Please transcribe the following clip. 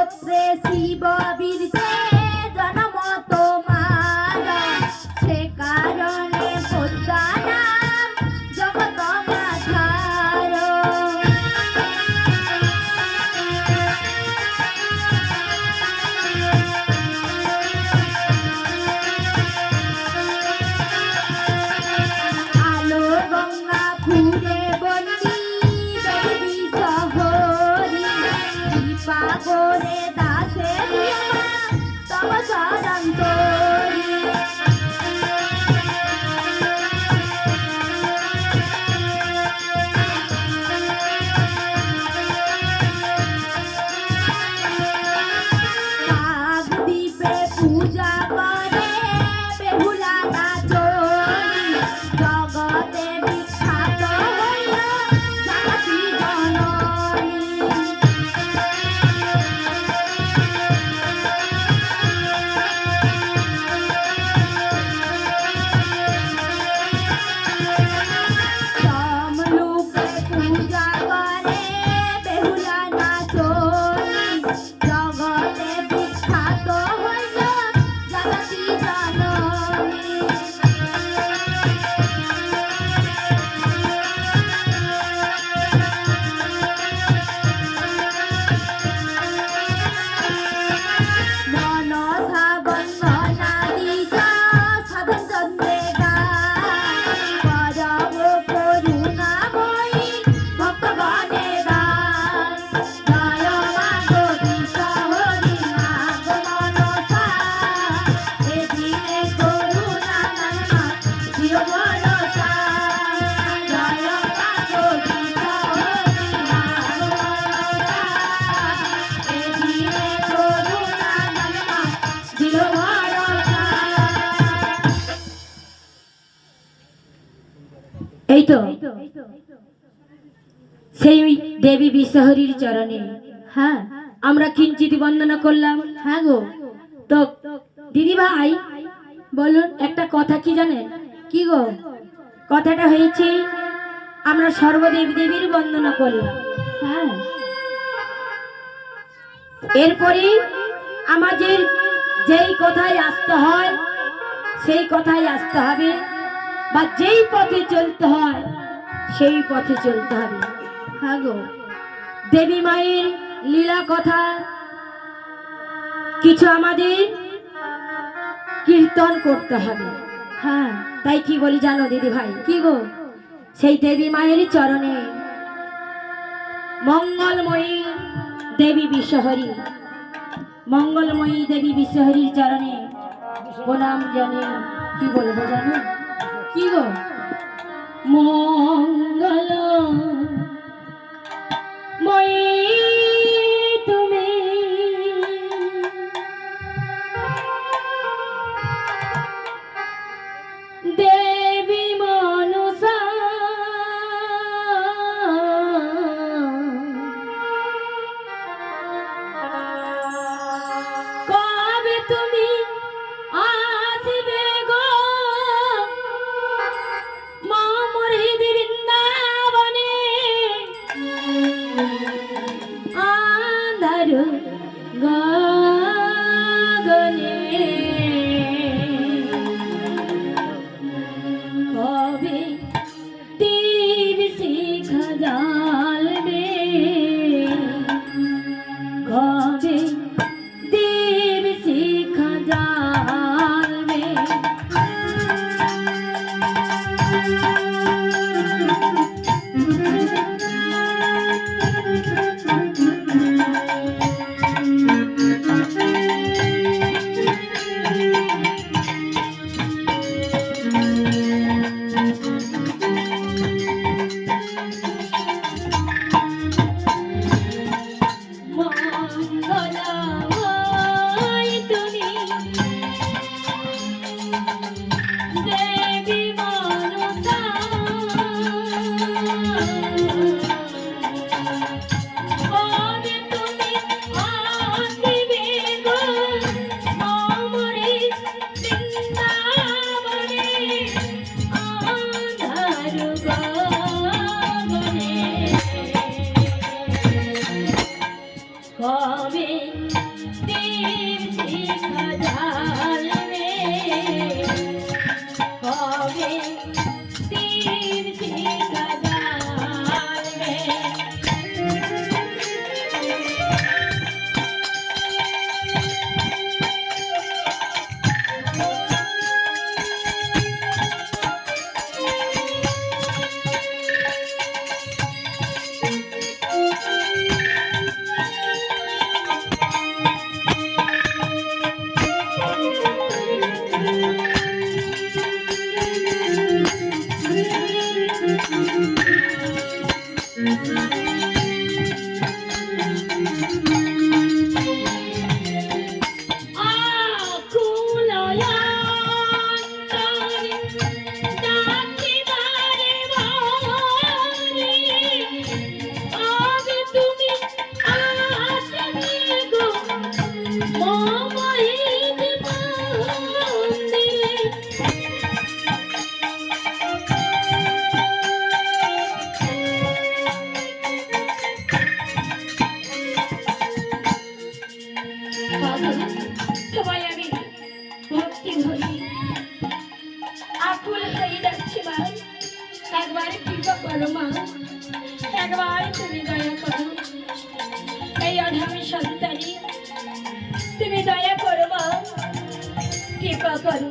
গোত্রে শিব বীর্যে জন্ম তোমার, সে কারণে পদ্মা নাম জগত মাঝার। আলো গঙ্গা ফুরে বন্দি দেবী শহরী, পাগরে দাসে তব চরন্তরী। কাকদ্বীপে পূজা করে বেহুলা নাচনী, জগতে বিখ্যাত হইল জাতি জননী। তমলুকে পূজা করে বেহুলা নাচনী, জগতে বিখ্যাত হইল জাতি জননী। মনসা বন্দনা দ্বিজ সাধন চন্দ্রে গান, পরম করুণাময়ী ভক্তগণে দান। জয় মাগো বিশ্বহরি মাগো মনসা, এ দিনে করুণা নামা দিও ভরসা। জয় মাগো বিশ্বহরি মাগো মনসা, এ দিনে করুণা নামা দিও ভরসা। এই তো সেই দেবী বিশ্বহরীর চরণে হ্যাঁ আমরা কিঞ্চিত বন্দনা করলাম। হ্যাঁ গো, তো দিদি ভাই বলুন একটা কথা কি জানেন? কি গো? কথাটা হয়েছে আমরা সর্বদেব দেবীর বন্দনা করলাম। হ্যাঁ, এরপরে আমাদের যেই কথায় আসতে হয় সেই কথায় আসতে হবে, বা যেই পথে চলতে হয় সেই পথে চলতে হবে। হ্যাঁ গো, দেবী মায়ের লীলা কথা কিছু আমাদের কীর্তন করতে হবে। হ্যাঁ, তাই কি বলি জানো দিদি ভাই? কি গো? সেই দেবী মায়ের চরণে মঙ্গলময়ী দেবী বিশ্বহরী, মঙ্গলময়ী দেবী বিশ্বহরীর চরণে প্রণাম জানিয়ে কি বলবো জানো? কি গো? মঙ্গলময়ী তুমি দেবী মনসা, কবে তুমি আসবে গো মামর হৃদি বৃন্দাবনে, আন্ধার গগনে কবে তীর শিখা জ্বালবে, কবে তীর শিখা জ্বালবে। বাবা, তোমায় আমি ভক্তি ভরি আকুল হয়ে যাচ্ছি মা। একবার কৃপা করো মা, একবার তুমি দয়া করো। এই অধামী সন্তানী তুমি দয়া করো মা, কৃপা করো।